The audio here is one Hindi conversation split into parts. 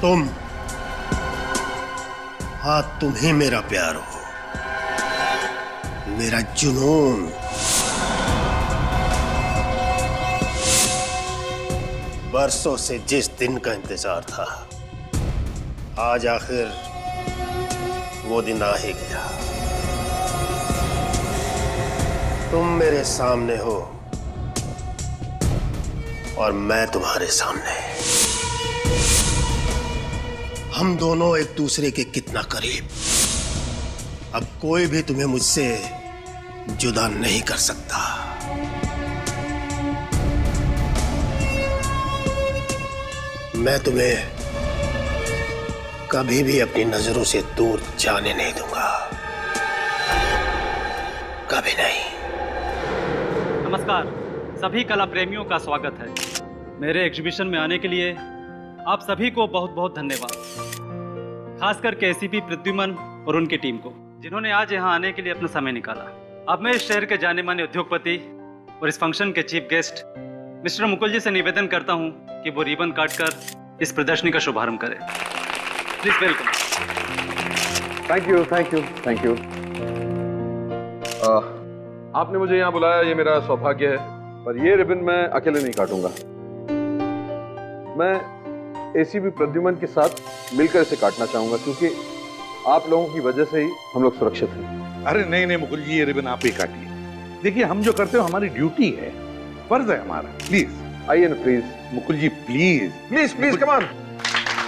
तुम, हाँ तुम ही मेरा प्यार हो, मेरा जुनून। बरसों से जिस दिन का इंतजार था, आज आखिर वो दिन आ ही गया। तुम मेरे सामने हो और मैं तुम्हारे सामने। हम दोनों एक दूसरे के कितना करीब। अब कोई भी तुम्हें मुझसे जुदा नहीं कर सकता। मैं तुम्हें कभी भी अपनी नजरों से दूर जाने नहीं दूंगा, कभी नहीं। नमस्कार, सभी कला प्रेमियों का स्वागत है मेरे एग्जीबिशन में आने के लिए। आप सभी को बहुत बहुत धन्यवाद, खासकर के एसीपी प्रद्युमन और उनकी टीम को, जिन्होंने आज यहाँ आने के लिए अपना समय निकाला। अब मैं इस शहर के जाने माने उद्योगपति और इस फंक्शन के चीफ गेस्ट मिस्टर मुकुल जी से निवेदन करता हूँ कि वो रिबन काटकर इस प्रदर्शनी का शुभारंभ करें। Please welcome. Thank you, thank you, thank you. आपने मुझे यहाँ बुलाया, ये मेरा सौभाग्य है, पर ये रिबन मैं अकेले नहीं काटूंगा। मैं एसीपी प्रद्युमन के साथ मिलकर इसे काटना चाहूंगा, क्योंकि आप लोगों की वजह से ही हम लोग सुरक्षित हैं। अरे नहीं नहीं मुकुल जी, ये रिबन आप ही काटिए। देखिए, हम जो करते हो हमारी ड्यूटी है, फर्ज है हमारा। प्लीज आइए ना, please. Mukul ji please please please, come on,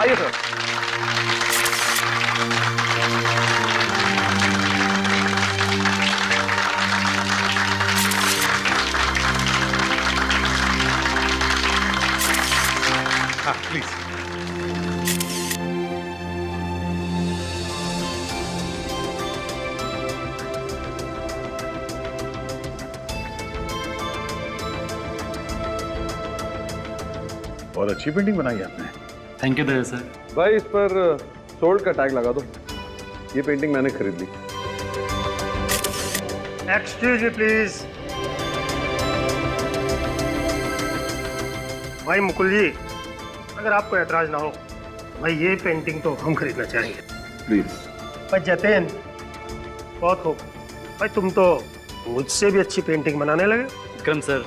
आइए सर। हाँ प्लीज। बहुत अच्छी पेंटिंग बनाई आपने। Thank you Daya sir. भाई, इस पर सोल्ड का टैग लगा दो। ये पेंटिंग मैंने खरीद ली। Excuse me please. भाई मुकुल जी, अगर आपको ऐतराज ना हो, भाई ये पेंटिंग तो हम खरीदना चाहेंगे। प्लीज। भाई जतेन, बहुत हो भाई, तुम तो मुझसे भी अच्छी पेंटिंग बनाने लगे। विक्रम सर,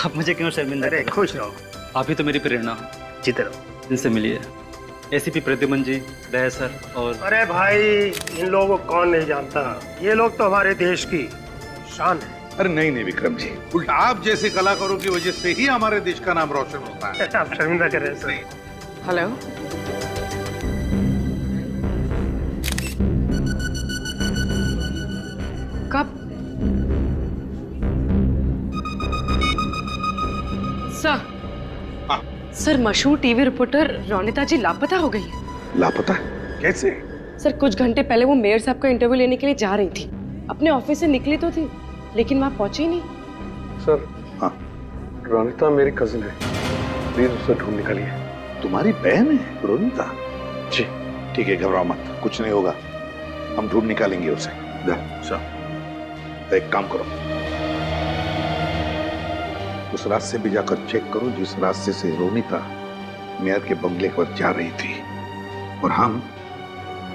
आप मुझे क्यों शर्मिंदा अरे कर रहे हैं? खुश रहो, आप ही तो मेरी प्रेरणा हो। जीते रहो। इनसे मिलिए, एसीपी प्रद्युमन जी, दया सर और। अरे भाई, इन लोगों को कौन नहीं जानता, ये लोग तो हमारे देश की शान है। अरे नहीं नहीं विक्रम जी, उल्टा आप जैसे कलाकारों की वजह से ही हमारे देश का नाम रोशन होता है। आप शर्मिंदा कर रहे हैं सर। हेलो, कब? सर, हाँ। सर मशहूर टीवी रिपोर्टर रोनिता जी लापता हो गई है। लापता कैसे? सर कुछ घंटे पहले वो मेयर साहब का इंटरव्यू लेने के लिए जा रही थी। अपने ऑफिस से निकली तो थी, लेकिन वहां पहुंची ही नहीं। सर। हाँ। रोनिता मेरी कजिन है, प्लीज उसे ढूंढ निकालिए। तुम्हारी बहन है रोनिता? जी। ठीक है, घबराओ मत, कुछ नहीं होगा, हम ढूंढ निकालेंगे उसे। एक काम करो, उस रास्ते भी जाकर चेक करो जिस रास्ते से रोनिता मेयर के बंगले पर जा रही थी, और हम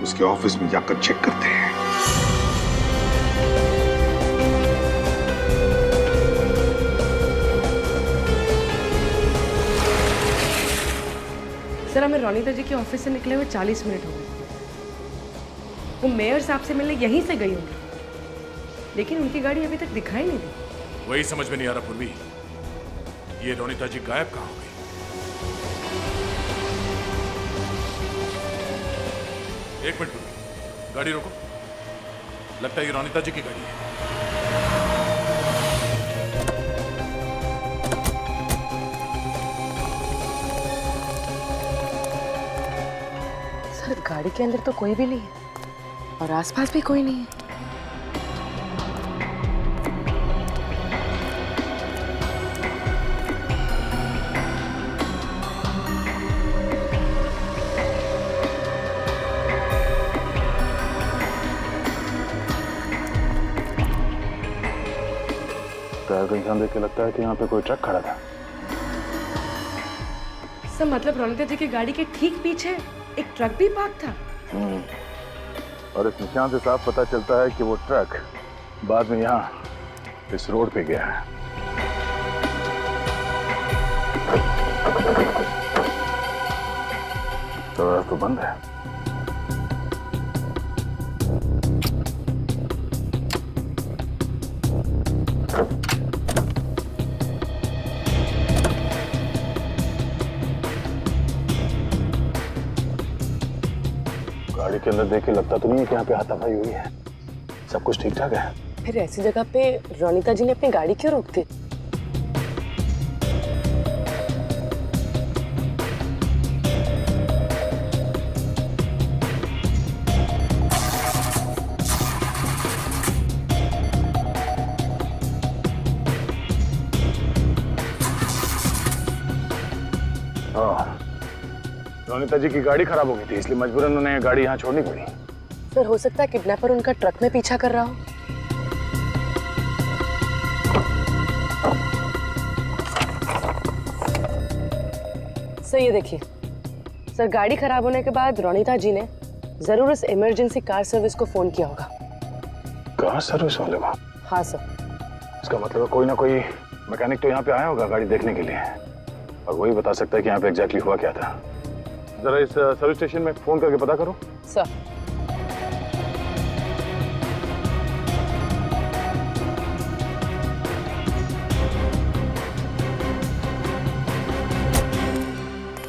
उसके ऑफिस में जाकर चेक करते हैं। सर हमें रोनिता जी के ऑफिस से निकले हुए 40 मिनट हो गए। वो मेयर साहब से मिलने यहीं से गई होंगी, लेकिन उनकी गाड़ी अभी तक दिखाई नहीं दी। वही समझ में नहीं आ रहा पूर्वी, ये रोनिता जी गायब कहाँ हो गई? एक मिनट पूर्वी, गाड़ी रोको। लगता है ये रोनिता जी की गाड़ी है। सर गाड़ी के अंदर तो कोई भी नहीं है और आसपास भी कोई नहीं है। टायर का निशान देख के लगता है कि यहाँ पे कोई ट्रक खड़ा था। सर मतलब रोनिता जी की गाड़ी के ठीक पीछे एक ट्रक भी पार्क था। और इस निशान से साफ पता चलता है कि वो ट्रक बाद में यहाँ इस रोड पे गया है। तो बंद है। गाड़ी के अंदर देख के लगता तो नहीं है कि यहाँ पे हाथापाई हुई है। सब कुछ ठीक ठाक है। फिर ऐसी जगह पे रोनिता जी ने अपनी गाड़ी क्यों रोक दी? रोनिता जी की गाड़ी खराब हो गई थी, इसलिए मजबूरन उन्हें गाड़ी यहाँ छोड़नी पड़ी। सर, हो सकता है किडनैपर उनका ट्रक में पीछा कर रहा हो। सर ये देखिए, सर गाड़ी खराब होने के बाद रोनिता जी ने जरूर उस इमरजेंसी कार सर्विस को फोन किया होगा। कार सर्विस वाले को? हाँ सर। इसका मतलब कोई ना कोई मैकेनिक तो यहाँ पे आया होगा गाड़ी देखने के लिए, और वही बता सकता है कि यहाँ पे एग्जैक्टली हुआ क्या था। जरा इस सर्विस स्टेशन में फोन करके पता करो। सर।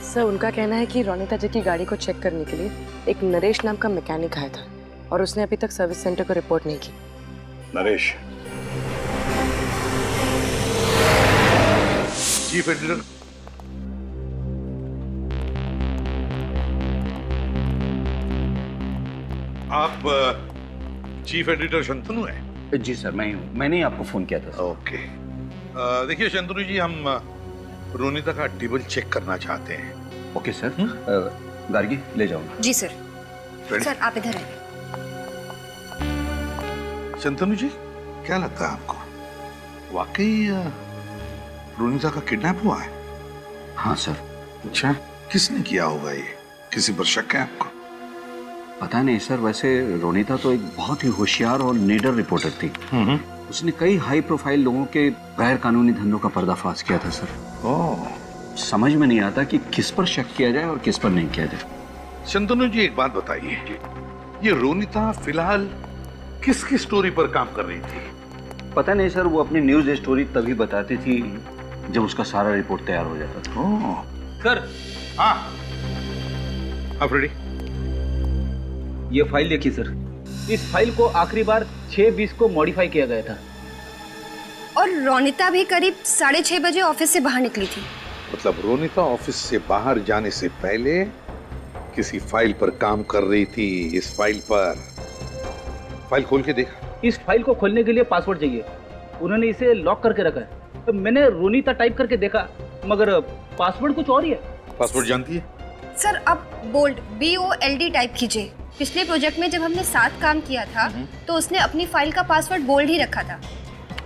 सर, उनका कहना है कि रोनिता जी की गाड़ी को चेक करने के लिए एक नरेश नाम का मैकेनिक आया था और उसने अभी तक सर्विस सेंटर को रिपोर्ट नहीं की। नरेश? चीफ एडिटर, आप चीफ एडिटर शंतनु हैं? जी सर, मैं ही हूँ। मैंने ही आपको फोन किया था। ओके। देखिए शंतनु जी, हम रोनिता का टेबल चेक करना चाहते हैं। Okay sir. गार्गी ले जाऊंगा। जी सर। Ready? सर आप इधर आइए। शंतनु जी, क्या लगता है आपको, वाकई रोनिता का किडनैप हुआ है? हाँ सर। अच्छा, किसने किया होगा ये? किसी पर शक है आपको? पता नहीं सर, वैसे रोनिता तो एक बहुत ही होशियार और निडर रिपोर्टर थी। उसने कई हाई प्रोफाइल लोगों के गैर कानूनी धंधों का पर्दाफाश किया था सर। ओह, समझ में नहीं आता कि किस पर शक किया जाए और किस पर नहीं किया जाए। शंतनु जी एक बात बताइए, ये रोनिता फिलहाल किसकी स्टोरी पर काम कर रही थी? पता नहीं सर, वो अपनी न्यूज स्टोरी तभी बताती थी जब उसका सारा रिपोर्ट तैयार हो जाता था। ओह, सर, हाँ, आप रेडी? ये फाइल देखिए सर। इस फाइल को आखिरी बार 6:20 को मॉडिफाई किया गया था। और रोनिता भी करीब 6:30 बजे ऑफिस से बाहर निकली थी। मतलब रोनिता ऑफिस से बाहर जाने से पहले किसी फाइल पर काम कर रही थी। इस फाइल पर, फाइल खोल के देखा? इस फाइल को खोलने के लिए पासवर्ड चाहिए। उन्होंने इसे लॉक करके रखा है। तो मैंने रोनिता टाइप करके देखा, मगर पासवर्ड कुछ और ही है। पासवर्ड जानती है? सर अब बोल्ड BOLD टाइप कीजिए। पिछले प्रोजेक्ट में जब हमने साथ काम किया था तो उसने अपनी फाइल का पासवर्ड बोल्ड ही रखा था।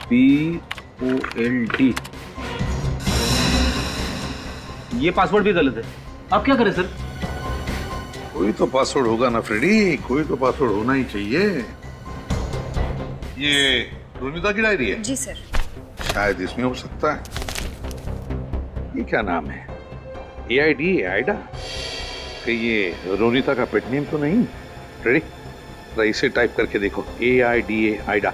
BOLD। ये पासवर्ड भी गलत है। अब क्या करें सर? कोई तो पासवर्ड होगा ना फ्रेडी, कोई तो पासवर्ड होना ही चाहिए। ये रोनिता की डायरी है? जी सर। शायद इसमें हो सकता है। ये क्या नाम है? AID, Aida? कि ये रोनिता का पेट नेम तो नहीं? रेडी? जरा इसे टाइप करके देखो, AIDA, आइडा।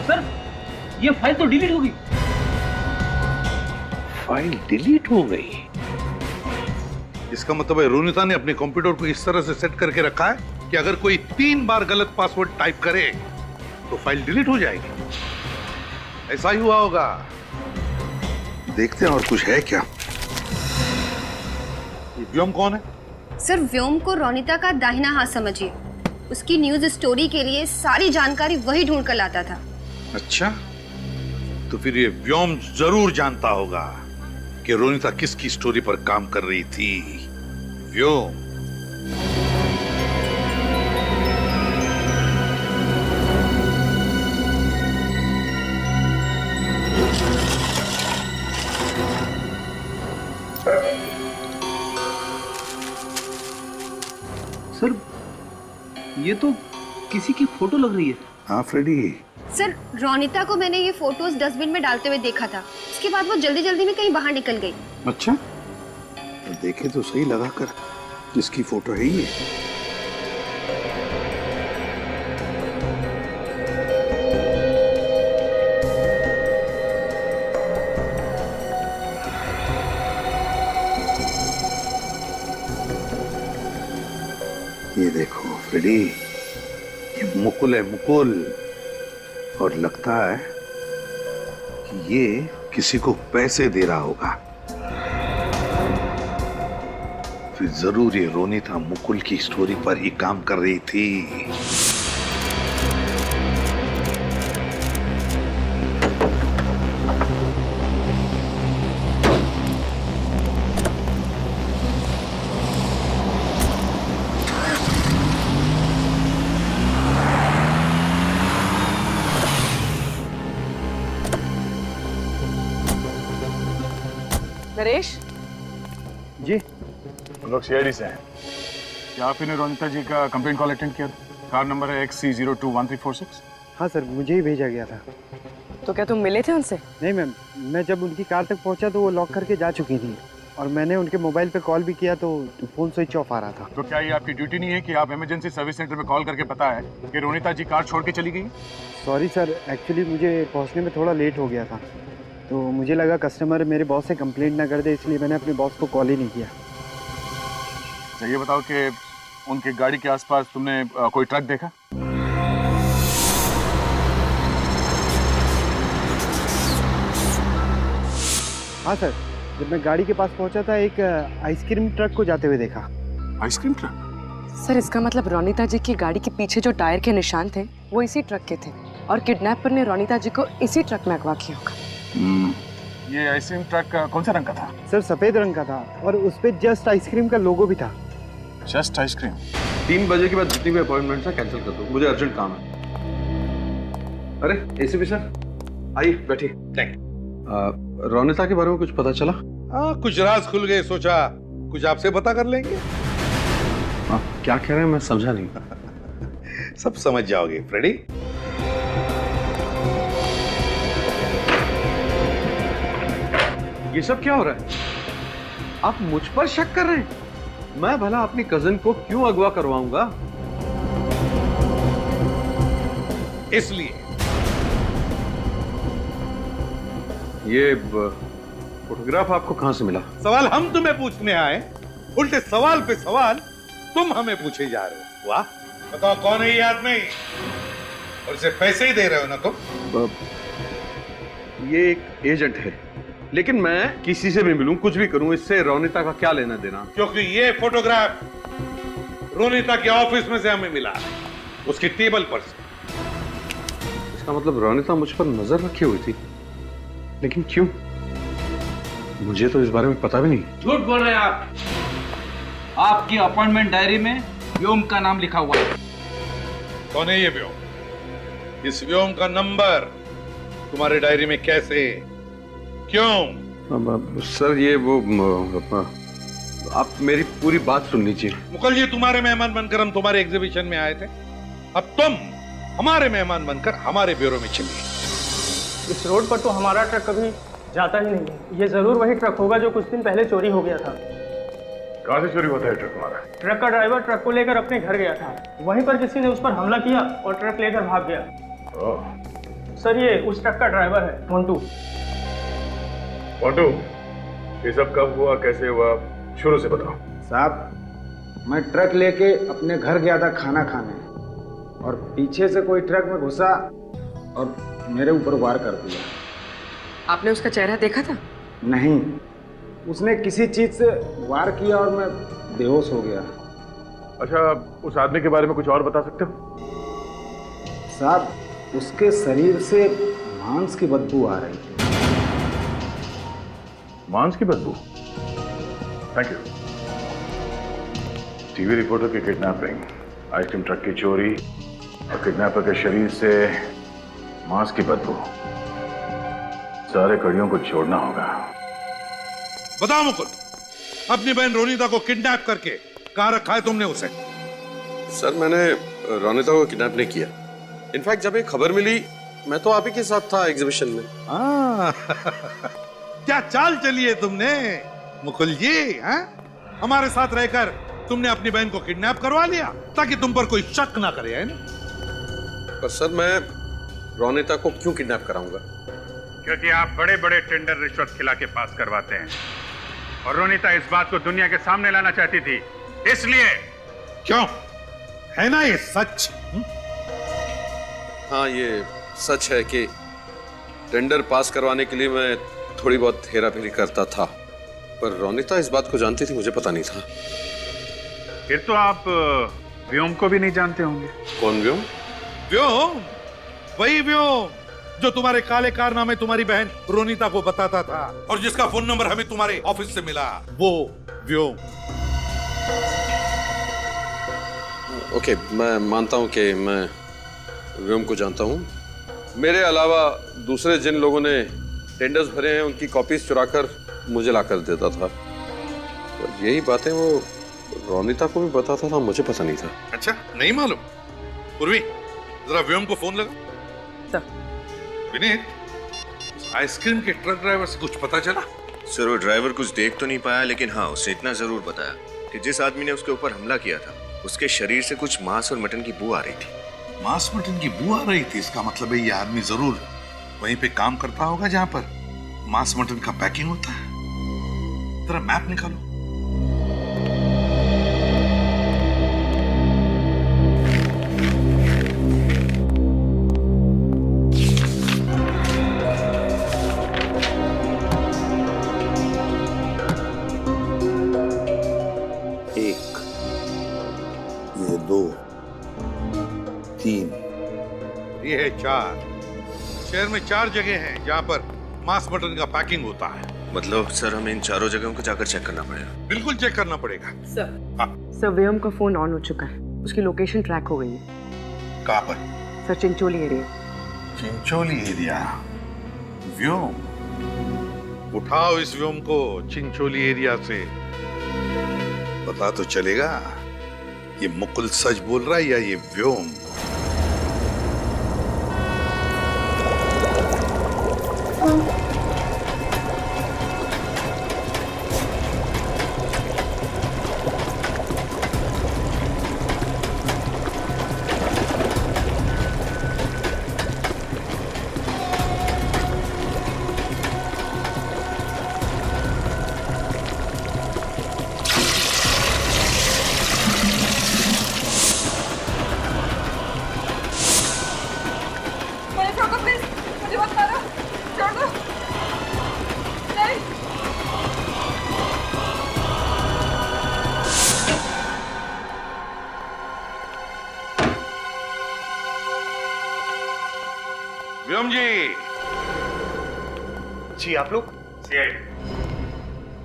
सर, ये फाइल तो डिलीट हो गई। फाइल डिलीट हो गई? इसका मतलब है रोनिता ने अपने कंप्यूटर को इस तरह से सेट करके रखा है कि अगर कोई 3 बार गलत पासवर्ड टाइप करे तो फाइल डिलीट हो जाएगी। ऐसा ही हुआ होगा। देखते हैं और कुछ है क्या। ये व्योम कौन है? सर व्योम को रोनिता का दाहिना हाथ समझिए। उसकी न्यूज स्टोरी के लिए सारी जानकारी वही ढूंढ कर लाता था। अच्छा, तो फिर ये व्योम जरूर जानता होगा कि रोनिता किसकी स्टोरी पर काम कर रही थी। व्योम। सर ये तो किसी की फोटो लग रही है। हाँ फ्रेडी, सर रोनिता को मैंने ये फोटोज डस्टबिन में डालते हुए देखा था। उसके बाद वो जल्दी जल्दी में कहीं बाहर निकल गई। अच्छा तो देखे तो सही लगा कर किसकी फोटो है ये। ये देखो फ्रेडी, ये मुकुल है, मुकुल। और लगता है कि ये किसी को पैसे दे रहा होगा। फिर जरूर ये रोनिता मुकुल की स्टोरी पर ही काम कर रही थी। नरेश जी, हम लोग सीआईडी से हैं। क्या आप इन्हें रोनिता जी का कंप्लेंट कॉल अटेंड किया? कार नंबर है XC021346। हाँ सर, मुझे ही भेजा गया था। तो क्या तुम मिले थे उनसे? नहीं मैम, मैं जब उनकी कार तक पहुंचा तो वो लॉक करके जा चुकी थी और मैंने उनके मोबाइल पे कॉल भी किया तो फोन स्विच ऑफ आ रहा था। तो क्या ये आपकी ड्यूटी नहीं है कि आप इमरजेंसी सर्विस सेंटर में कॉल करके पता है कि रोनिता जी कार छोड़ के चली गई? सॉरी सर, एक्चुअली मुझे पहुंचने में थोड़ा लेट हो गया था, तो मुझे लगा कस्टमर मेरे बॉस से कंप्लेंट ना कर दे, इसलिए मैंने अपने बॉस को कॉल ही नहीं किया। तो ये बताओ कि उनकी गाड़ी के आसपास तुमने कोई ट्रक देखा? हाँ सर, जब मैं गाड़ी के पास पहुंचा था एक आइसक्रीम ट्रक को जाते हुए देखा। Ice cream truck? सर इसका मतलब रोनिता जी की गाड़ी के पीछे जो टायर के निशान थे वो इसी ट्रक के थे और किडनैपर ने रोनिता जी को इसी ट्रक में अगवा किया होगा। ये आइसक्रीम ट्रक कौन सा रंग का था? सर सफेद रंग का था और उस पे जस्ट आइसक्रीम का लोगो भी था। Just ice cream? 3 बजे के बाद जितनी भी अपॉइंटमेंट है कैंसिल कर दो, मुझे अर्जेंट काम है। अरे एसीपी सर, आइए बैठिए। थैंक। रोनिता के बारे में कुछ पता चला? कुछ राज खुल गए, सोचा कुछ आपसे पता कर लेंगे। क्या कह रहे हैं, मैं समझा नहीं। सब समझ जाओगे फ्रेडी। ये सब क्या हो रहा है? आप मुझ पर शक कर रहे हैं? मैं भला अपनी कजन को क्यों अगवा करवाऊंगा? इसलिए ये फोटोग्राफ आपको कहां से मिला? सवाल हम तुम्हें पूछने आए, उल्टे सवाल पे सवाल तुम हमें पूछे जा रहे हो। वाह, बताओ कौन है ये आदमी और इसे पैसे ही दे रहे हो ना तुम? ये एक एजेंट है, लेकिन मैं किसी से भी मिलूं, कुछ भी करूं, इससे रोनिता का क्या लेना देना? क्योंकि ये फोटोग्राफ रोनिता के ऑफिस में से हमें मिला, उसकी टेबल पर से। इसका मतलब रोनिता मुझ पर नजर रखी हुई थी, लेकिन क्यों? मुझे तो इस बारे में पता भी नहीं। झूठ बोल रहे हैं आप। आपकी अपॉइंटमेंट डायरी में व्योम का नाम लिखा हुआ है। कौन है ये व्योम? इस व्योम का नंबर तुम्हारे डायरी में कैसे, क्यों? सर ये वो आप मेरी पूरी बात सुन लीजिए। मुकुल जी, तुम्हारे मेहमान बनकर हम तुम्हारे एग्जीबिशन में आए थे, अब तुम हमारे मेहमान बनकर हमारे ब्यूरो में चलिए। इस रोड पर तो हमारा ट्रक कभी जाता ही नहीं है। ये जरूर वही ट्रक होगा जो कुछ दिन पहले चोरी हो गया था। कहाँ से चोरी होता है ट्रक हमारा? ट्रक का ड्राइवर ट्रक को लेकर अपने घर गया था, वहीं पर किसी ने उस पर हमला किया और ट्रक लेकर भाग गया। सर ये उस ट्रक का ड्राइवर है, मोंटू। मोंटू, ये सब कब हुआ, कैसे हुआ, शुरू से बताओ। साहब, मैं ट्रक लेके अपने घर गया था खाना खाने और पीछे से कोई ट्रक में घुसा और मेरे ऊपर वार कर दिया। आपने उसका चेहरा देखा था? नहीं, उसने किसी चीज से वार किया और मैं बेहोश हो गया। अच्छा, उस आदमी के बारे में कुछ और बता सकते हो? साहब, उसके शरीर से मांस की बदबू आ रही थी। मांस की बदबू? Thank you. टीवी रिपोर्टर की किडनैपिंग, आइसक्रीम ट्रक की चोरी और किडनैपर के शरीर से मांस की बदबू, सारे कड़ियों को छोड़ना होगा। बताओ मुकुल, अपनी बहन रोनिता को किडनैप करके कहाँ रखा है तुमने उसे? सर मैंने रोनिता को किडनैप नहीं किया। इनफैक्ट जब ये खबर मिली मैं तो आप ही के साथ था एग्जीबिशन में। क्या चाल चली है तुमने मुकुल जी? हमारे साथ रहकर तुमने अपनी बहन को किडनैप करवा लिया ताकि तुम पर कोई शक ना करे, है ना? पर सर मैं रोनिता को क्यों किडनैप कराऊंगा? क्योंकि आप बड़े बड़े टेंडर रिश्वत खिला के पास करवाते हैं और रोनिता इस बात को दुनिया के सामने लाना चाहती थी, इसलिए। क्यों? है ना ये सच? हाँ ये सच है कि टेंडर पास करवाने के लिए मैं थोड़ी बहुत हेरा फेरी करता था, पर रोनिता इस बात को जानती थी, मुझे पता नहीं था। फिर तो आप व्योम को भी नहीं जानते होंगे। कौन व्योम? व्योम, वही व्योम जो तुम्हारे काले कारनामे तुम्हारी बहन रोनिता को बताता था और जिसका फोन नंबर हमें तुम्हारे ऑफिस से मिला, वो व्योम। ओके, मैं मानता हूं कि मैं व्योम को जानता हूं। मेरे अलावा दूसरे जिन लोगों ने टेंडर्स भरे हैं उनकी कॉपीज चुराकर मुझे लाकर देता था, और यही बातें वो रोनिता को भी बताता था, मुझे पता नहीं था। अच्छा, नहीं मालूम? पूर्वी, जरा व्योम को फोन लगा। विनीत, आइसक्रीम के ट्रक ड्राइवर से कुछ पता चला? सर वो ड्राइवर कुछ देख तो नहीं पाया, लेकिन हाँ उसने इतना जरूर बताया कि जिस आदमी ने उसके ऊपर हमला किया था उसके शरीर से कुछ मांस और मटन की बू आ रही थी। मांस मटन की बू आ रही थी? इसका मतलब है ये आदमी जरूर वहीं पे काम करता होगा जहां पर मांस मटन का पैकिंग होता है। जरा मैप निकालो। ये है 4। शहर में 4 जगह हैं जहाँ पर मांस मटन का पैकिंग होता है। मतलब सर हमें इन चारों जगहों को जाकर चेक करना पड़ेगा। बिल्कुल चेक करना पड़ेगा। सर व्योम का फोन ऑन हो चुका है, उसकी लोकेशन ट्रैक हो गई है। कहाँ पर? Sir Chincholi area. Chincholi area? Vyom? उठाओ इस व्योम को चिंचोली एरिया से, पता तो चलेगा ये मुकुल सच बोल रहा है या ये व्योम। व्योम जी आप लोग?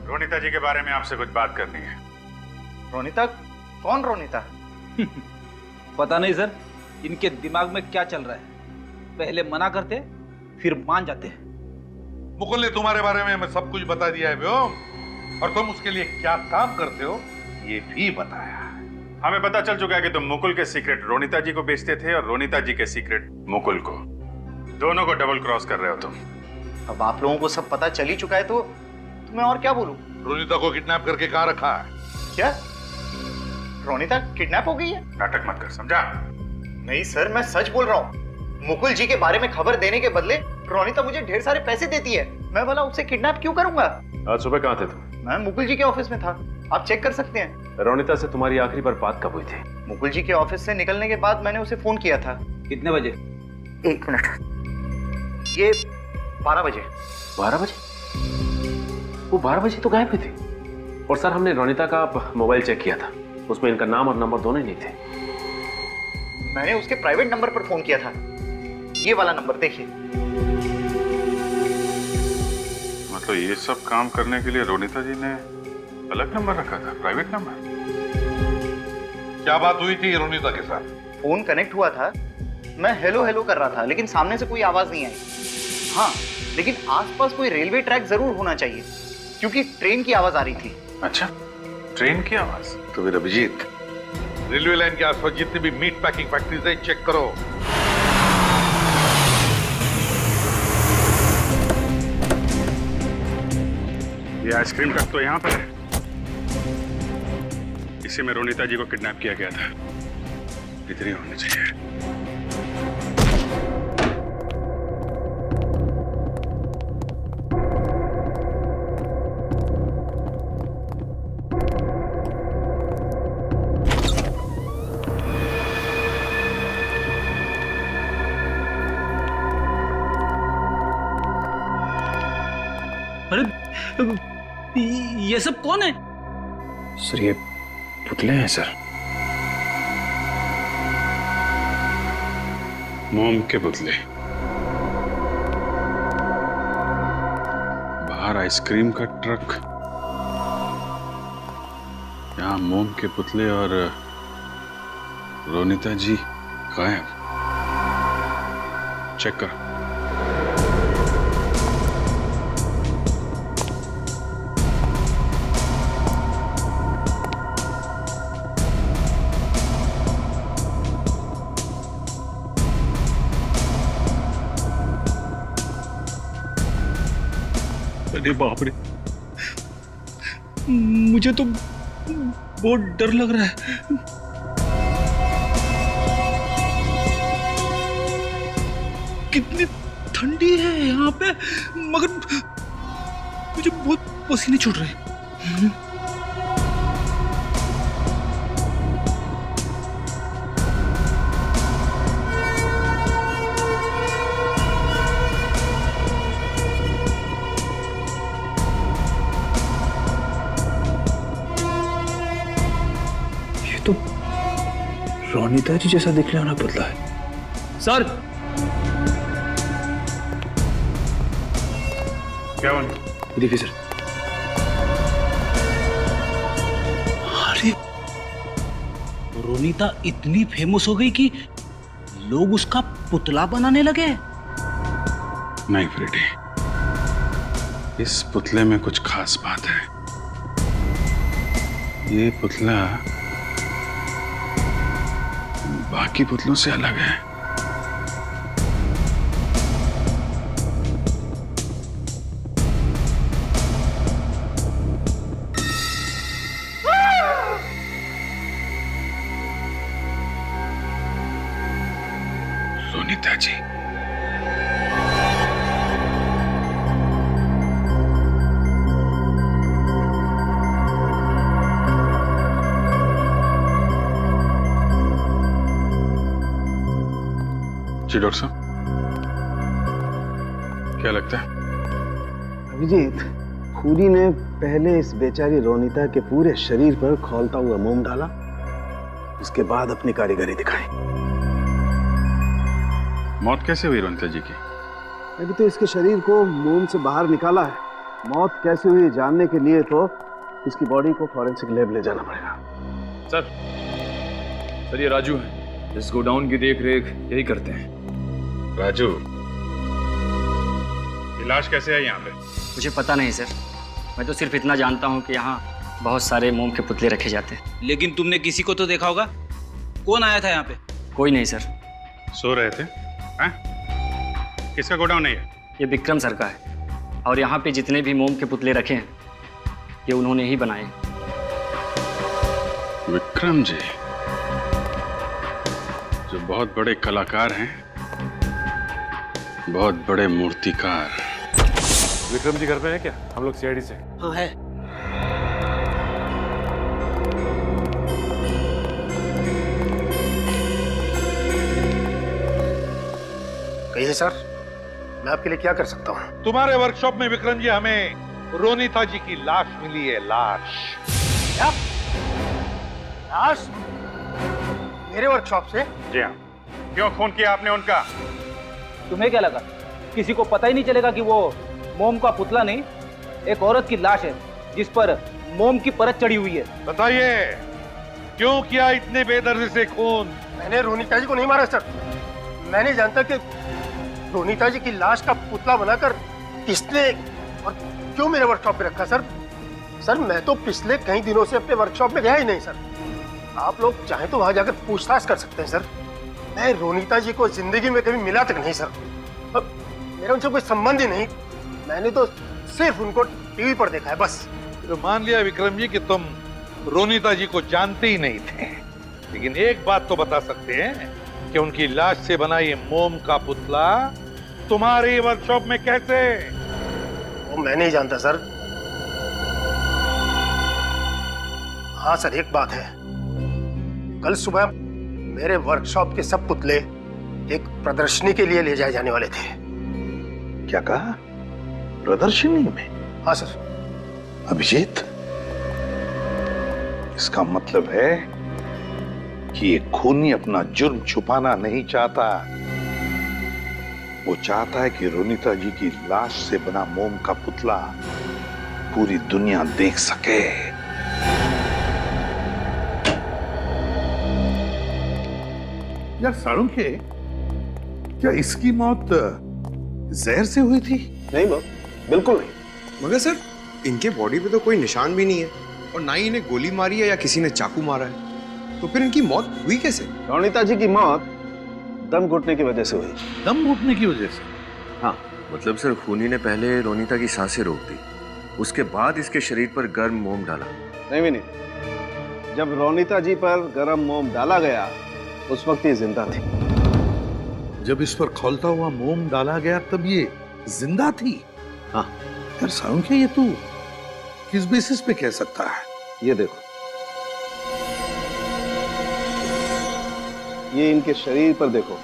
रोनिता जी के बारे में आपसे कुछ बात करनी है। रोनिता? कौन रोनिता? पता नहीं सर, इनके दिमाग में क्या चल रहा है, पहले मना करते फिर मान जाते हैं। मुकुल ने तुम्हारे बारे में हमें सब कुछ बता दिया है व्योम, और तुम उसके लिए क्या काम करते हो ये भी बताया। हमें पता चल चुका है कि तुम मुकुल के सीक्रेट रोनिता जी को बेचते थे और रोनिता जी के सीक्रेट मुकुल को, दोनों को डबल क्रॉस कर रहे हो तुम। अब आप लोगों को सब पता चल ही चुका है तो मैं और क्या बोलूं? रोनिता को किडनैप करके कहाँ रखा है? क्या रोनिता किडनैप हो गई है? नाटक मत कर, समझा? नहीं सर, मैं सच बोल रहा हूँ। मुकुल जी के बारे में खबर देने के बदले रोनिता मुझे ढेर सारे पैसे देती है, मैं भला उससे किडनैप क्यों करूंगा? आज सुबह कहाँ थे तुम? मैं मुकुल जी के ऑफिस में था, आप चेक कर सकते हैं। रोनिता से तुम्हारी आखिरी बार बात कब हुई थी? मुकुल जी के ऑफिस से निकलने के बाद मैंने उसे फोन किया था। कितने बजे? 1 मिनट, ये 12 बजे। 12 बजे? वो 12 बजे तो गायब हुई थी। और सर हमने रोनिता का मोबाइल चेक किया था, उसमें इनका नाम और नंबर दोनों ही नहीं थे। मैंने उसके प्राइवेट नंबर पर फोन किया था, ये वाला नंबर देखिए। मतलब ये सब काम करने के लिए रोनिता जी ने अलग नंबर रखा था, प्राइवेट नंबर? क्या बात हुई थी रोनिता के साथ? फोन कनेक्ट हुआ था, मैं हेलो हेलो कर रहा था, लेकिन सामने से कोई आवाज नहीं आई। हाँ, लेकिन आसपास कोई रेलवे ट्रैक जरूर होना चाहिए, क्योंकि ट्रेन की आवाज आ रही थी। अच्छा, ट्रेन की आवाज? तो फिर अभिजीत, रेलवे लाइन के आसपास जितनी भी मीट पैकिंग फैक्ट्रीज है चेक करो। ये आइसक्रीम ट्रक तो यहाँ पर है। इसी में रोनिता जी को किडनैप किया गया था। इतनी होनी चाहिए। अरे ये सब कौन है? सर ये पुतले हैं सर। मोम के पुतले। बाहर आइसक्रीम का ट्रक, यहाँ मोम के पुतले और रोनिता जी गायब। चेक कर। अरे बाप रे, मुझे तो बहुत डर लग रहा है। कितनी ठंडी है यहाँ पे, मगर मुझे बहुत पसीने छूट रहे हैं। रोनिता जी जैसा दिखने वाला पुतला है। सर क्या हुआ? देखिए सर। अरे रोनिता इतनी फेमस हो गई कि लोग उसका पुतला बनाने लगे। नहीं फ्रेडी, इस पुतले में कुछ खास बात है। ये पुतला बाकी पुतलों से अलग है। रोनिता जी, जी डॉक्टर साहब, क्या लगता है? अभिजीत, खूनी ने पहले इस बेचारी रोनिता के पूरे शरीर पर खौलता हुआ मोम डाला, उसके बाद अपनी कारीगरी दिखाई। मौत कैसे हुई रोनिता जी की? अभी तो इसके शरीर को मोम से बाहर निकाला है। मौत कैसे हुई जानने के लिए तो इसकी बॉडी को फॉरेंसिक लैब ले जाना पड़ेगा। सर ये राजू है, इस गोडाउन की देख रेख यही करते हैं। राजू, इलाज कैसे है यहाँ पे? मुझे पता नहीं सर, मैं तो सिर्फ इतना जानता हूँ कि यहाँ बहुत सारे मोम के पुतले रखे जाते हैं। लेकिन तुमने किसी को तो देखा होगा। कौन आया था यहाँ पे? कोई नहीं सर। सो रहे थे? किसका गोडाउन है ये विक्रम सर का है, और यहाँ पे जितने भी मोम के पुतले रखे हैं ये उन्होंने ही बनाए। विक्रम जी जो बहुत बड़े कलाकार हैं, बहुत बड़े मूर्तिकार। विक्रम जी घर पे है क्या? हम लोग सीआईडी से। हाँ है। कहिए सर, मैं आपके लिए क्या कर सकता हूँ? तुम्हारे वर्कशॉप में विक्रम जी हमें रोनिता जी की लाश मिली है। लाश? क्या? लाश? मेरे वर्कशॉप से? जी हाँ। क्यों खून किया आपने उनका? तुम्हें क्या लगा किसी को पता ही नहीं चलेगा कि वो मोम का पुतला नहीं, एक औरत की लाश है जिस पर मोम की परत चढ़ी हुई है? बताइए, क्यों किया इतने बेदर्दी से खून? मैंने रोनिता जी को नहीं मारा सर। मैंने जानता कि रोनिता जी की लाश का पुतला बनाकर किसने और क्यों मेरे वर्कशॉप पे रखा सर, सर मैं तो पिछले कई दिनों से अपने वर्कशॉप में गया ही नहीं सर। आप लोग चाहें तो वहां जाकर पूछताछ कर सकते हैं सर। मैं रोनीता जी को जिंदगी में कभी मिला तक नहीं सर। अब मेरा उनसे कोई संबंध ही नहीं, मैंने तो सिर्फ उनको टीवी पर देखा है बस। तो मान लिया विक्रम जी कि तुम रोनीता जी को जानते ही नहीं थे, लेकिन एक बात तो बता सकते हैं कि उनकी लाश से बना ये मोम का पुतला तुम्हारे वर्कशॉप में कैसे? वो मैं नहीं जानता सर। हाँ सर, एक बात है, कल सुबह मेरे वर्कशॉप के सब पुतले एक प्रदर्शनी के लिए ले जाए जाने वाले थे। क्या कहा? प्रदर्शनी में? हाँ सर। अभिजीत, इसका मतलब है कि ये खूनी अपना जुर्म छुपाना नहीं चाहता। वो चाहता है कि रोनीता जी की लाश से बना मोम का पुतला पूरी दुनिया देख सके। यार साळुंखे, क्या इसकी मौत जहर से हुई थी? नहीं बाप, बिल्कुल नहीं। मगर सर इनके बॉडी पे तो कोई निशान भी नहीं है और ना ही इन्हें गोली मारी है या किसी ने चाकू मारा है, तो फिर इनकी मौत हुई कैसे? रोनीता जी की मौत दम घुटने की वजह से हुई। दम घुटने की वजह से? हाँ। मतलब सर खूनी ने पहले रोनीता की सांसें रोक दी, उसके बाद इसके शरीर पर गर्म मोम डाला? नहीं भी नहीं, जब रोनीता जी पर गर्म मोम डाला गया उस वक्त ये जिंदा थी। जब इस पर खौलता हुआ मोम डाला गया तब ये जिंदा थी? हाँ। यार साळुंखे, ये तू किस बेसिस पे कह सकता है? ये देखो, ये इनके शरीर पर देखो,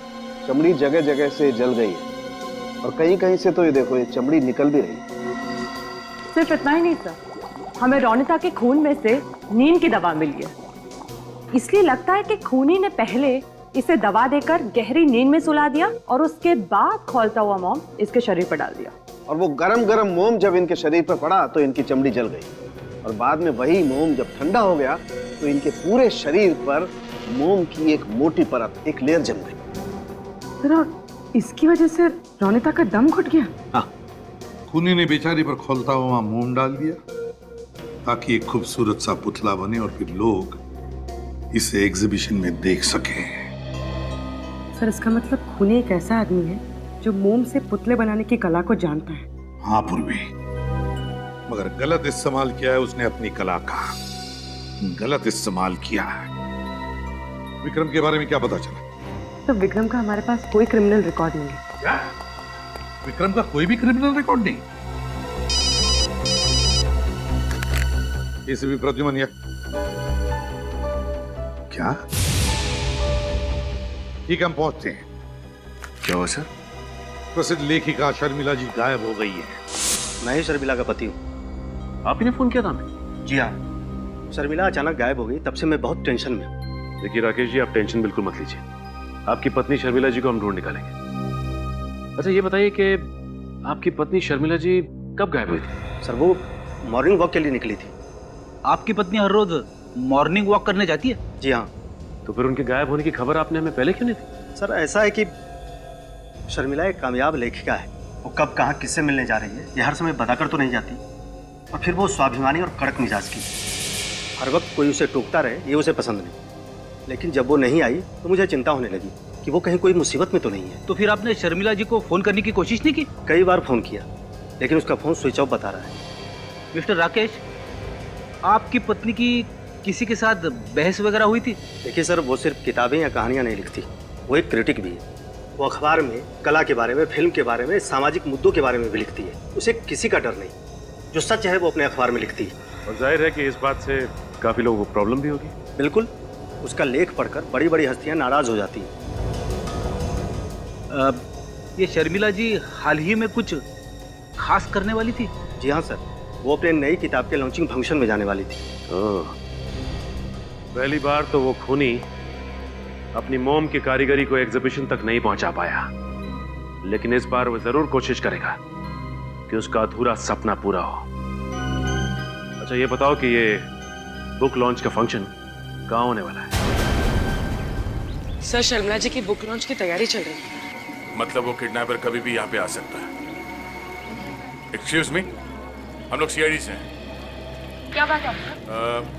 चमड़ी जगह जगह से जल गई है और कहीं कहीं से तो ये देखो, ये चमड़ी निकल भी रही है। सिर्फ इतना ही नहीं सर, हमें रोनीता के खून में से नींद की दवा मिली है। इसलिए लगता है कि खूनी ने पहले इसे दवा देकर गहरी नींद में सुला दिया और उसके बाद खौलता हुआ मोम इसके शरीर पर डाल दिया। और वो गरम गरम मोम जब इनके शरीर पर पड़ा तो इनकी चमड़ी जल गई और बाद में वही मोम जब ठंडा हो गया तो इनके पूरे शरीर पर मोम की एक मोटी परत, एक लेयर जम गई। सर इसकी वजह से रोनीता का दम घुट गया? हाँ। खूनी ने बेचारी पर खौलता हुआ मोम डाल दिया ताकि एक खूबसूरत सा पुतला बने और फिर लोग इसे एग्जीबिशन में देख सकें। सर इसका मतलब खूनी एक ऐसा आदमी है जो मोम से पुतले बनाने की कला को जानता है। हाँ पूर्वी, मगर गलत इस्तेमाल किया है उसने अपनी कला का, गलत इस्तेमाल किया है। विक्रम के बारे में क्या पता चला? तो विक्रम का हमारे पास कोई क्रिमिनल रिकॉर्ड नहीं है। क्या? विक्रम का कोई भी क्रिमिनल रिकॉर्ड नहीं? एसीपी प्रद्युमन या क्या? ठीक, हम पहुंचते हैं। क्या हुआ सर? प्रसिद्ध लेखिका शर्मिला जी गायब हो गई है। मैं ही शर्मिला का पति हूँ। आप ही ने फोन किया था हमें? जी हाँ, शर्मिला अचानक गायब हो गई, तब से मैं बहुत टेंशन में हूँ। देखिए राकेश जी, आप टेंशन बिल्कुल मत लीजिए, आपकी पत्नी शर्मिला जी को हम ढूंढ निकालेंगे। अच्छा ये बताइए कि आपकी पत्नी शर्मिला जी कब गायब हुई थी? सर वो मॉर्निंग वॉक के लिए निकली थी। आपकी पत्नी हर रोज मॉर्निंग वॉक करने जाती है? जी हाँ। तो फिर उनके गायब होने की खबर आपने हमें पहले क्यों नहीं दी? सर ऐसा है कि शर्मिला एक कामयाब लेखिका है, वो कब कहाँ किससे मिलने जा रही है ये हर समय बताकर तो नहीं जाती, और फिर वो स्वाभिमानी और कड़क मिजाज की, हर वक्त कोई उसे टोकता रहे ये उसे पसंद नहीं। लेकिन जब वो नहीं आई तो मुझे चिंता होने लगी कि वो कहीं कोई मुसीबत में तो नहीं है। तो फिर आपने शर्मिला जी को फोन करने की कोशिश नहीं की? कई बार फोन किया लेकिन उसका फोन स्विच ऑफ बता रहा है। मिस्टर राकेश, आपकी पत्नी की किसी के साथ बहस वगैरह हुई थी? देखिए सर, वो सिर्फ किताबें या कहानियां नहीं लिखती, वो एक क्रिटिक भी है। वो अखबार में कला के बारे में, फिल्म के बारे में, सामाजिक मुद्दों के बारे में भी लिखती है। उसे किसी का डर नहीं, जो सच है वो अपने अखबार में लिखती है। और जाहिर है कि इस बात से काफी लोगों को प्रॉब्लम भी होगी। बिल्कुल, उसका लेख पढ़कर बड़ी बड़ी हस्तियां नाराज हो जाती हैं। ये शर्मिला जी हाल ही में कुछ खास करने वाली थी? जी हाँ सर, वो अपने नई किताब के लॉन्चिंग फंक्शन में जाने वाली थी। पहली बार तो वो खूनी अपनी मोम की कारीगरी को एग्जीबिशन तक नहीं पहुंचा पाया, लेकिन इस बार वो जरूर कोशिश करेगा कि उसका अधूरा सपना पूरा हो। अच्छा ये बताओ कि ये बुक लॉन्च का फंक्शन कहाँ होने वाला है? सर शर्मिला जी की बुक लॉन्च की तैयारी चल रही है। मतलब वो किडनैपर कभी भी यहाँ पे आ सकता है। एक्सक्यूज मी, हम लोग सीआईडी से हैं। क्या बात है?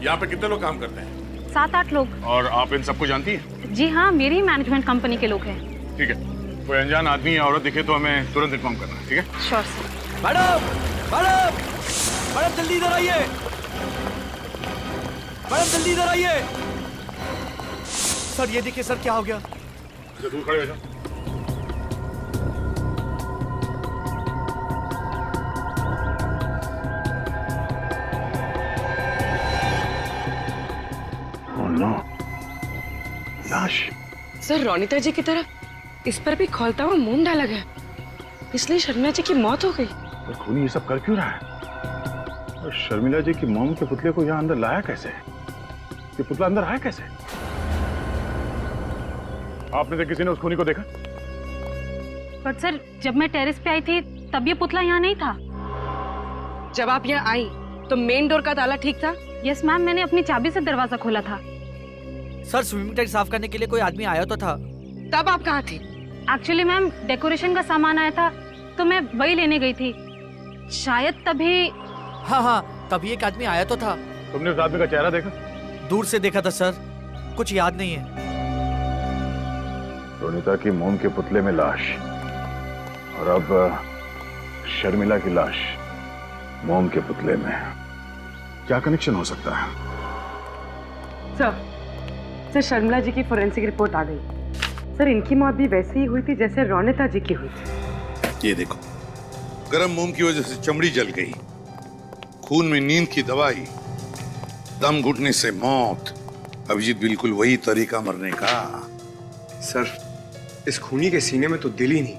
यहाँ पे कितने लोग काम करते हैं? 7-8 लोग। और आप इन सबको जानती हैं? जी हाँ, मेरी मैनेजमेंट कंपनी के लोग हैं। ठीक है, कोई अनजान आदमी या औरत दिखे तो हमें तुरंत इन्फॉर्म करना, ठीक है? Sure sir. Madam madam madam जल्दी इधर आइए, मैडम जल्दी इधर आइए। सर ये देखिए सर, क्या हो गया? दूर खड़े हो जाओ। लाश। सर रोनिता जी की तरह इस पर भी खौलता हुआ मोम डाला गया, इसलिए शर्मिला जी की मौत हो गई। और खूनी ये सब कर क्यों रहा है? और शर्मिला जी की मोम के पुतले को यहाँ अंदर लाया कैसे? ये पुतला अंदर आया कैसे? आपने से किसी ने उस खूनी को देखा? पर सर जब मैं टेरेस पे आई थी तब ये पुतला यहाँ नहीं था। जब आप यहाँ आई तो मेन डोर का ताला ठीक था? यस मैम, मैंने अपनी चाबी से दरवाजा खोला था। सर स्विमिंग टैंक साफ करने के लिए कोई आदमी आया तो था। तब आप कहाँ थी? एक्चुअली मैम डेकोरेशन का सामान आया था तो मैं वही लेने गई थी, शायद तभी। हाँ, तभी एक आदमी आया तो था। तुमने उस आदमी का चेहरा देखा? दूर से देखा था सर, कुछ याद नहीं है। रोनिता की मोम के पुतले में लाश और अब शर्मिला की लाश मोम के पुतले में, क्या कनेक्शन हो सकता है? सर शर्मिला जी की फोरेंसिक रिपोर्ट आ गई। सर इनकी मौत भी वैसे ही हुई थी जैसे रोनिता जी की हुई थी। ये देखो, गर्म मोम की वजह से चमड़ी जल गई, खून में नींद की दवाई, दम घुटने से मौत। अभिजीत बिल्कुल वही तरीका मरने का। सर इस खूनी के सीने में तो दिल ही नहीं,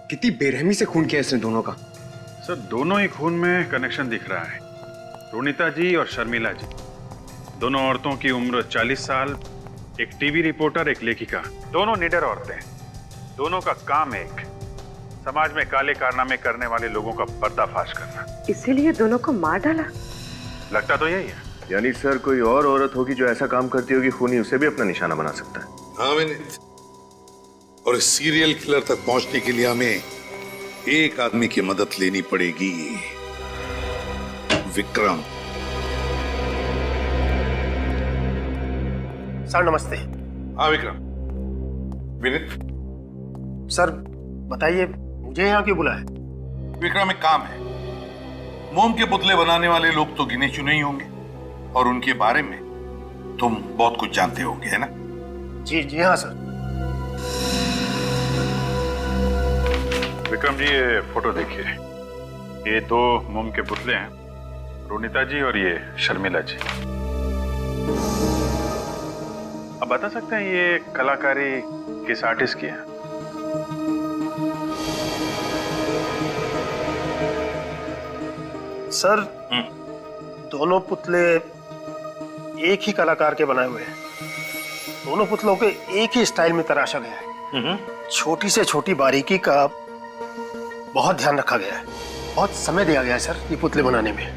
कितनी बेरहमी से खून किया इसने दोनों का। सर दोनों ही खून में कनेक्शन दिख रहा है। रोनिता जी और शर्मिला जी, दोनों औरतों की उम्र 40 साल, एक टीवी रिपोर्टर, एक लेखिका, दोनों निडर औरतें, दोनों का काम एक, समाज में काले कारनामे करने वाले लोगों का पर्दाफाश करना। इसीलिए दोनों को मार डाला? लगता तो यही है। यानी सर कोई और औरत होगी जो ऐसा काम करती होगी, खूनी उसे भी अपना निशाना बना सकता है। हाँ मैंने, और इस सीरियल किलर तक पहुंचने के लिए हमें एक आदमी की मदद लेनी पड़ेगी, विक्रम। सर नमस्ते। हाँ विक्रम। विनीत। सर बताइए, मुझे यहाँ क्यों बुलाया? विक्रम एक काम है, मोम के पुतले बनाने वाले लोग तो गिने चुने ही होंगे और उनके बारे में तुम बहुत कुछ जानते होंगे, है ना? जी हाँ सर। विक्रम जी ये फोटो देखिए, ये दो मोम के पुतले हैं, रोनिता जी और ये शर्मिला जी। अब बता सकते हैं ये कलाकारी किस आर्टिस्ट की है? सर दोनों पुतले एक ही कलाकार के बनाए हुए हैं। दोनों पुतलों के एक ही स्टाइल में तराशा गया है। छोटी से छोटी बारीकी का बहुत ध्यान रखा गया है, बहुत समय दिया गया है सर ये पुतले बनाने में।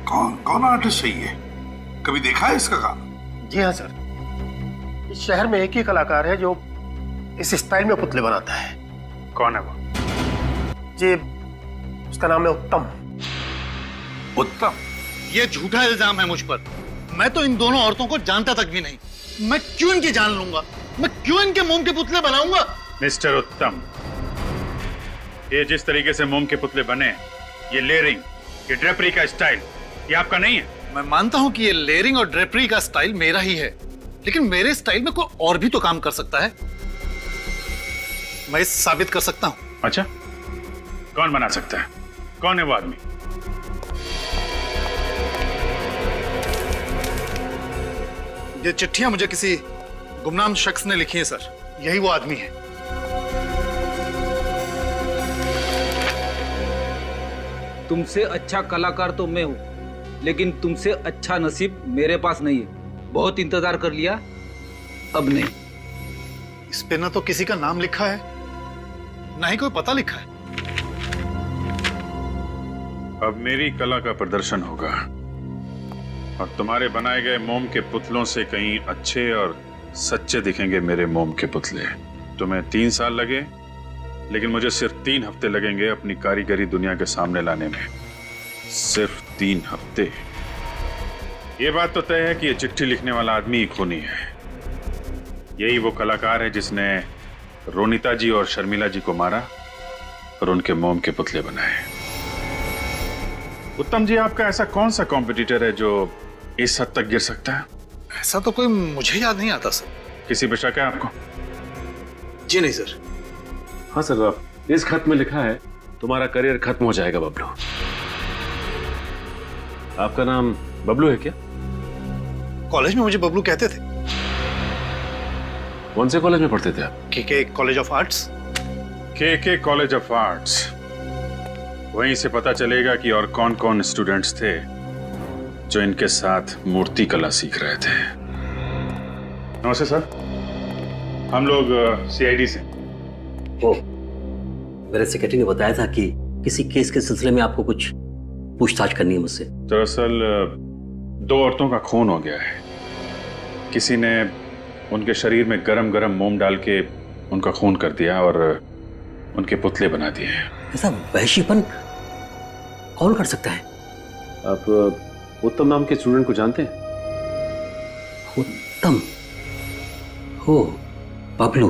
कौन आर्टिस्ट है ये? कभी देखा है इसका काम? जी हाँ सर, इस शहर में एक ही कलाकार है जो इस स्टाइल में पुतले बनाता है। कौन है वो? जी उसका नाम है उत्तम। उत्तम? ये झूठा इल्जाम है मुझ पर। मैं तो इन दोनों औरतों को जानता तक भी नहीं। मैं क्यों इनकी जान लूंगा? मैं क्यों इनके मोम के पुतले बनाऊंगा? मिस्टर उत्तम, ये जिस तरीके से मोम के पुतले बने, ये लेयरिंग, ये ड्रेपरी का स्टाइल, ये आपका नहीं है। मैं मानता हूं कि ये लेयरिंग और ड्रेपरी का स्टाइल मेरा ही है, लेकिन मेरे स्टाइल में कोई और भी तो काम कर सकता है। मैं साबित कर सकता हूं। अच्छा, कौन बना सकता है? कौन है वो आदमी? ये चिट्ठियां मुझे किसी गुमनाम शख्स ने लिखी हैं सर, यही वो आदमी है। तुमसे अच्छा कलाकार तो मैं हूं, लेकिन तुमसे अच्छा नसीब मेरे पास नहीं है। बहुत इंतजार कर लिया, अब नहीं। इस पे ना तो किसी का नाम लिखा है, ना ही कोई पता लिखा है। अब मेरी कला का प्रदर्शन होगा और तुम्हारे बनाए गए मोम के पुतलों से कहीं अच्छे और सच्चे दिखेंगे मेरे मोम के पुतले। तुम्हें 3 साल लगे, लेकिन मुझे सिर्फ 3 हफ्ते लगेंगे अपनी कारीगरी दुनिया के सामने लाने में। सिर्फ 3 हफ्ते। ये बात तो तय है कि ये चिट्ठी लिखने वाला आदमी ही खूनी है। यही वो कलाकार है जिसने रोनिता जी और शर्मिला जी को मारा और उनके मोम के पुतले बनाए। उत्तम जी, आपका ऐसा कौन सा कॉम्पिटिटर है जो इस हद तक गिर सकता है? ऐसा तो कोई मुझे याद नहीं आता सर। किसी पे शक है आपको? जी नहीं सर। हाँ सर, इस खत में लिखा है तुम्हारा करियर खत्म हो जाएगा बबलू। आपका नाम बबलू है क्या? कॉलेज में मुझे बबलू कहते थे। कौन से कॉलेज में पढ़ते थे आप? के कॉलेज ऑफ आर्ट्स। के कॉलेज ऑफ आर्ट्स। वहीं से पता चलेगा कि और कौन कौन स्टूडेंट्स थे जो इनके साथ मूर्ति कला सीख रहे थे। नमस्ते सर, हम लोग सीआईडी से। ओ, मेरे सेक्रेटरी ने बताया था कि किसी केस के सिलसिले में आपको कुछ पूछताछ करनी है मुझसे। दरअसल 2 औरतों का खून हो गया है। किसी ने उनके शरीर में गरम गरम मोम डाल के उनका खून कर दिया और उनके पुतले बना दिए। ऐसा वहशीपन कौन कर सकता है? आप उत्तम नाम के स्टूडेंट को जानते हैं? उत्तम? हो, बबलू।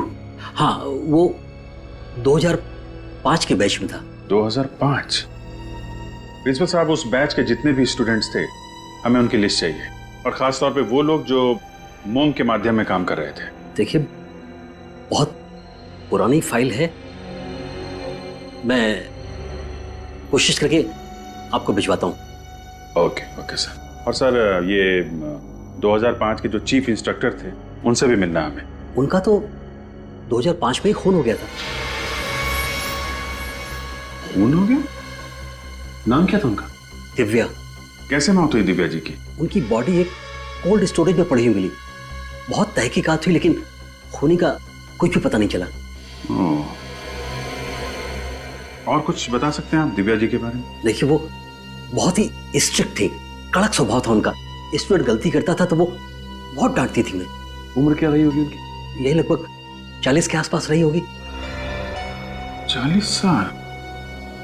हाँ, वो 2005 के बैच में था। 2005? प्रिंसिपल साहब, उस बैच के जितने भी स्टूडेंट्स थे हमें उनकी लिस्ट चाहिए, और खास तौर पे वो लोग जो मोम के माध्यम में काम कर रहे थे। देखिए, बहुत पुरानी फाइल है, मैं कोशिश करके आपको भिजवाता हूँ। Okay sir. और सर, ये 2005 के जो चीफ इंस्ट्रक्टर थे उनसे भी मिलना हमें। उनका तो 2005 में ही खून हो गया था। खून हो गया? नाम क्या था उनका? दिव्या। कैसे मौत हुई दिव्या जी की? उनकी बॉडी एक कोल्ड स्टोरेज में पड़ी हुई मिली। बहुत तहकीकात हुई लेकिन खूनी का कुछ भी पता नहीं चला। और कुछ बता सकते हैं आप दिव्या जी के बारे में? देखिए, वो बहुत ही स्ट्रिक्ट थी, कड़क स्वभाव था उनका। स्टूडेंट गलती करता था तो वो बहुत डांटती थी उन्हें। उम्र क्या रही होगी उनकी? यही लगभग 40 के आसपास रही होगी। 40 साल?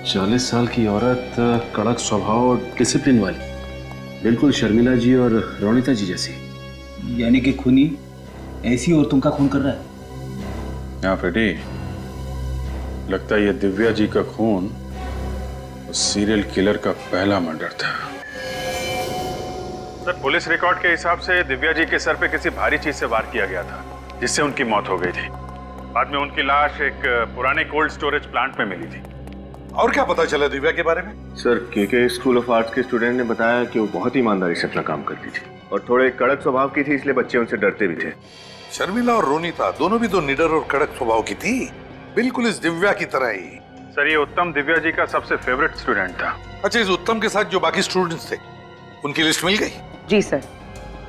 40 साल की औरत, कड़क स्वभाव और डिसिप्लिन वाली, बिल्कुल शर्मिला जी और रोनिता जी जैसी। यानी कि खूनी ऐसी औरतों का खून कर रहा है? हाँ बेटी, लगता है ये दिव्या जी का खून उस सीरियल किलर का पहला मर्डर था। सर, पुलिस रिकॉर्ड के हिसाब से दिव्या जी के सर पे किसी भारी चीज से वार किया गया था, जिससे उनकी मौत हो गई थी। बाद में उनकी लाश एक पुराने कोल्ड स्टोरेज प्लांट में मिली थी। और क्या पता चला दिव्या के बारे में? सर, के स्कूल ऑफ आर्ट्स के स्टूडेंट ने बताया कि वो बहुत ईमानदारी से अपना काम करती थी और थोड़े कड़क स्वभाव की थी, इसलिए बच्चे उनसे डरते भी थे। शर्मिला और रोनिता दोनों भी तो निडर और कड़क स्वभाव की थी, बिल्कुल इस दिव्या की तरह ही। सर, ये उत्तम दिव्या जी का सबसे फेवरेट स्टूडेंट था। अच्छा, इस उत्तम के साथ जो बाकी स्टूडेंट्स थे उनकी लिस्ट मिल गई? जी सर,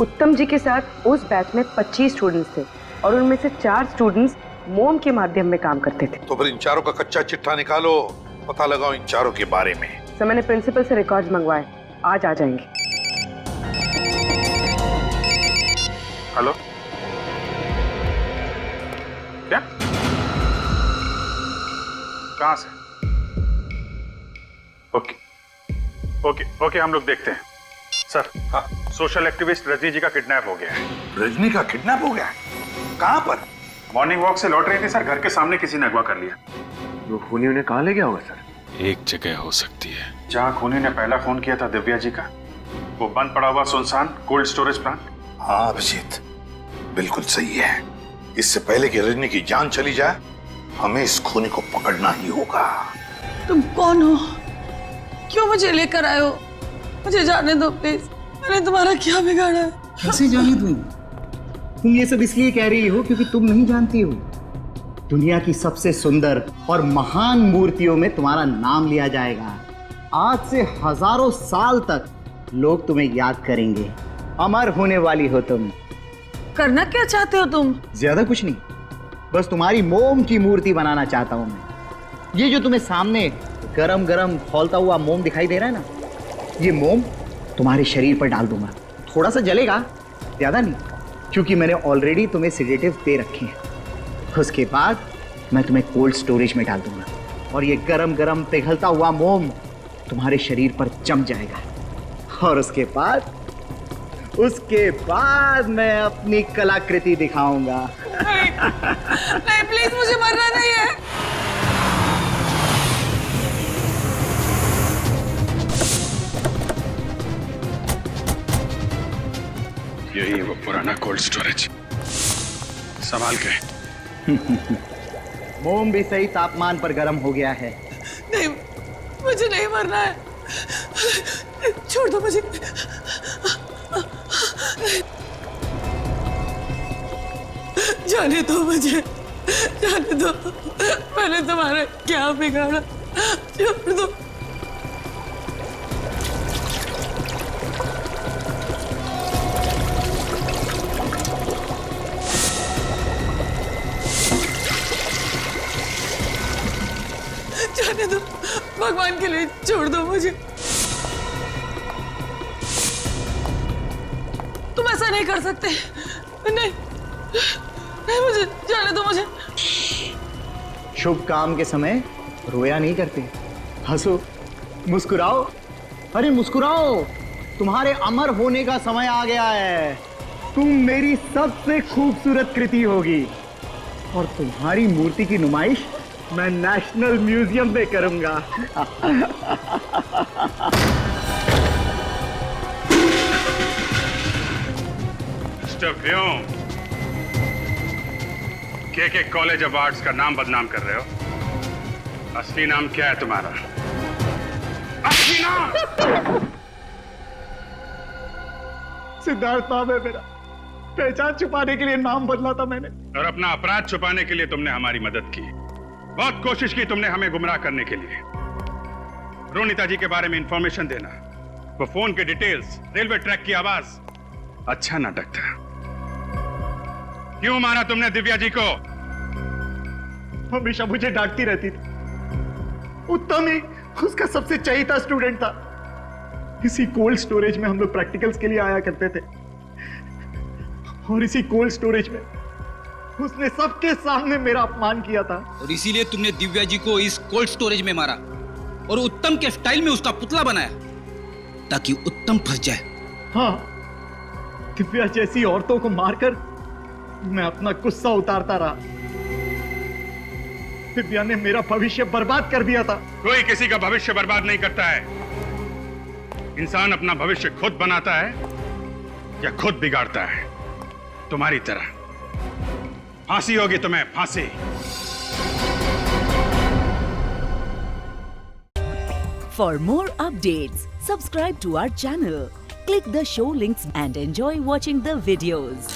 उत्तम जी के साथ उस बैच में 25 स्टूडेंट्स थे और उनमें से 4 स्टूडेंट्स मोम के माध्यम में काम करते थे। तो फिर इन चारों का कच्चा चिट्ठा निकालो, पता लगाओ इन चारों के बारे में। सर, मैंने प्रिंसिपल से रिकॉर्ड्स मंगवाए, आज आ जाएंगे। हेलो, क्या? कहां से? ओके, हम लोग देखते हैं। सर, हाँ, सोशल एक्टिविस्ट रजनी जी का किडनैप हो गया है। रजनी का किडनैप हो गया है? कहां पर? मॉर्निंग वॉक से लौट रही थी सर, घर के सामने किसी ने अगवा कर लिया। वो खूनी उन्हें कहाँ ले गया होगा सर? एक जगह हो सकती है जहां खूनी ने पहला खून किया था दिव्या जी का, वो बंद पड़ा हुआ सुनसान कोल्ड स्टोरेज प्लांट। हाँ अभिजीत, बिल्कुल सही है। इससे पहले कि रजनी की जान चली जाए, हमें इस खूनी को पकड़ना ही होगा। तुम कौन हो? क्यों मुझे लेकर आए हो? मुझे जाने दो प्लीज। मैंने तुम्हारा क्या बिगाड़ा है? कैसे जाने दूं? तुम ये सब इसलिए कह रही हो क्योंकि तुम नहीं जानती हो, दुनिया की सबसे सुंदर और महान मूर्तियों में तुम्हारा नाम लिया जाएगा। आज से हजारों साल तक लोग तुम्हें याद करेंगे। अमर होने वाली हो तुम। करना क्या चाहते हो तुम? ज्यादा कुछ नहीं, बस तुम्हारी मोम की मूर्ति बनाना चाहता हूं मैं। ये जो तुम्हें सामने गरम गरम खौलता हुआ मोम दिखाई दे रहा है ना, ये मोम तुम्हारे शरीर पर डाल दूंगा। थोड़ा सा जलेगा, ज्यादा नहीं, क्योंकि मैंने ऑलरेडी तुम्हें सेडेटिव दे रखे हैं। उसके बाद मैं तुम्हें कोल्ड स्टोरेज में डाल दूंगा और ये गरम गरम पिघलता हुआ मोम तुम्हारे शरीर पर जम जाएगा। और उसके बाद उसके बाद मैं अपनी कलाकृति दिखाऊंगा। नहीं प्लीज, मुझे मरना नहीं है। यही है वो पुराना कोल्ड स्टोरेज, संभाल के। मोम भी सही तापमान पर गर्म हो गया है। नहीं, मुझे नहीं मरना है, छोड़ दो मुझे। जाने दो मुझे, जाने दो। मैंने तुम्हारा क्या बिगाड़ा, छोड़ दो। जाने दो, भगवान के लिए छोड़ दो मुझे। तुम ऐसा नहीं कर सकते। नहीं, नहीं, मुझे जाने दो मुझे। शुभ काम के समय रोया नहीं करते, हंसो, मुस्कुराओ। अरे मुस्कुराओ, तुम्हारे अमर होने का समय आ गया है। तुम मेरी सबसे खूबसूरत कृति होगी और तुम्हारी मूर्ति की नुमाइश मैं नेशनल म्यूजियम में करूंगा। मिस्टर व्योम, के कॉलेज ऑफ आर्ट्स का नाम बदनाम कर रहे हो। असली नाम क्या है तुम्हारा? असली नाम? सिद्धार्थ नाम है मेरा। पहचान छुपाने के लिए नाम बदला था मैंने। और अपना अपराध छुपाने के लिए तुमने हमारी मदद की। बहुत कोशिश की तुमने हमें गुमराह करने के लिए। रोनिता जी के बारे में इंफॉर्मेशन देना, वो फोन के डिटेल्स, रेलवे ट्रैक की आवाज, अच्छा नाटक था। क्यों मारा तुमने दिव्या जी को? हमेशा मुझे डांटती रहती थी। उत्तम ही उसका सबसे चहेता स्टूडेंट था। इसी कोल्ड स्टोरेज में हम लोग प्रैक्टिकल्स के लिए आया करते थे और इसी कोल्ड स्टोरेज में उसने सबके सामने मेरा अपमान किया था। और इसीलिए तुमने दिव्या जी को इस कोल्ड स्टोरेज में मारा और उत्तम के स्टाइल में उसका पुतला बनाया ताकि उत्तम फंस जाए। हाँ, दिव्या जैसी औरतों को मारकर मैं अपना गुस्सा उतारता रहा। दिव्या ने मेरा भविष्य बर्बाद कर दिया था। कोई किसी का भविष्य बर्बाद नहीं करता है। इंसान अपना भविष्य खुद बनाता है या खुद बिगाड़ता है। तुम्हारी तरह। फांसी होगी तुम्हें, फांसी। For more updates, subscribe to our channel, click the show links and enjoy watching the videos.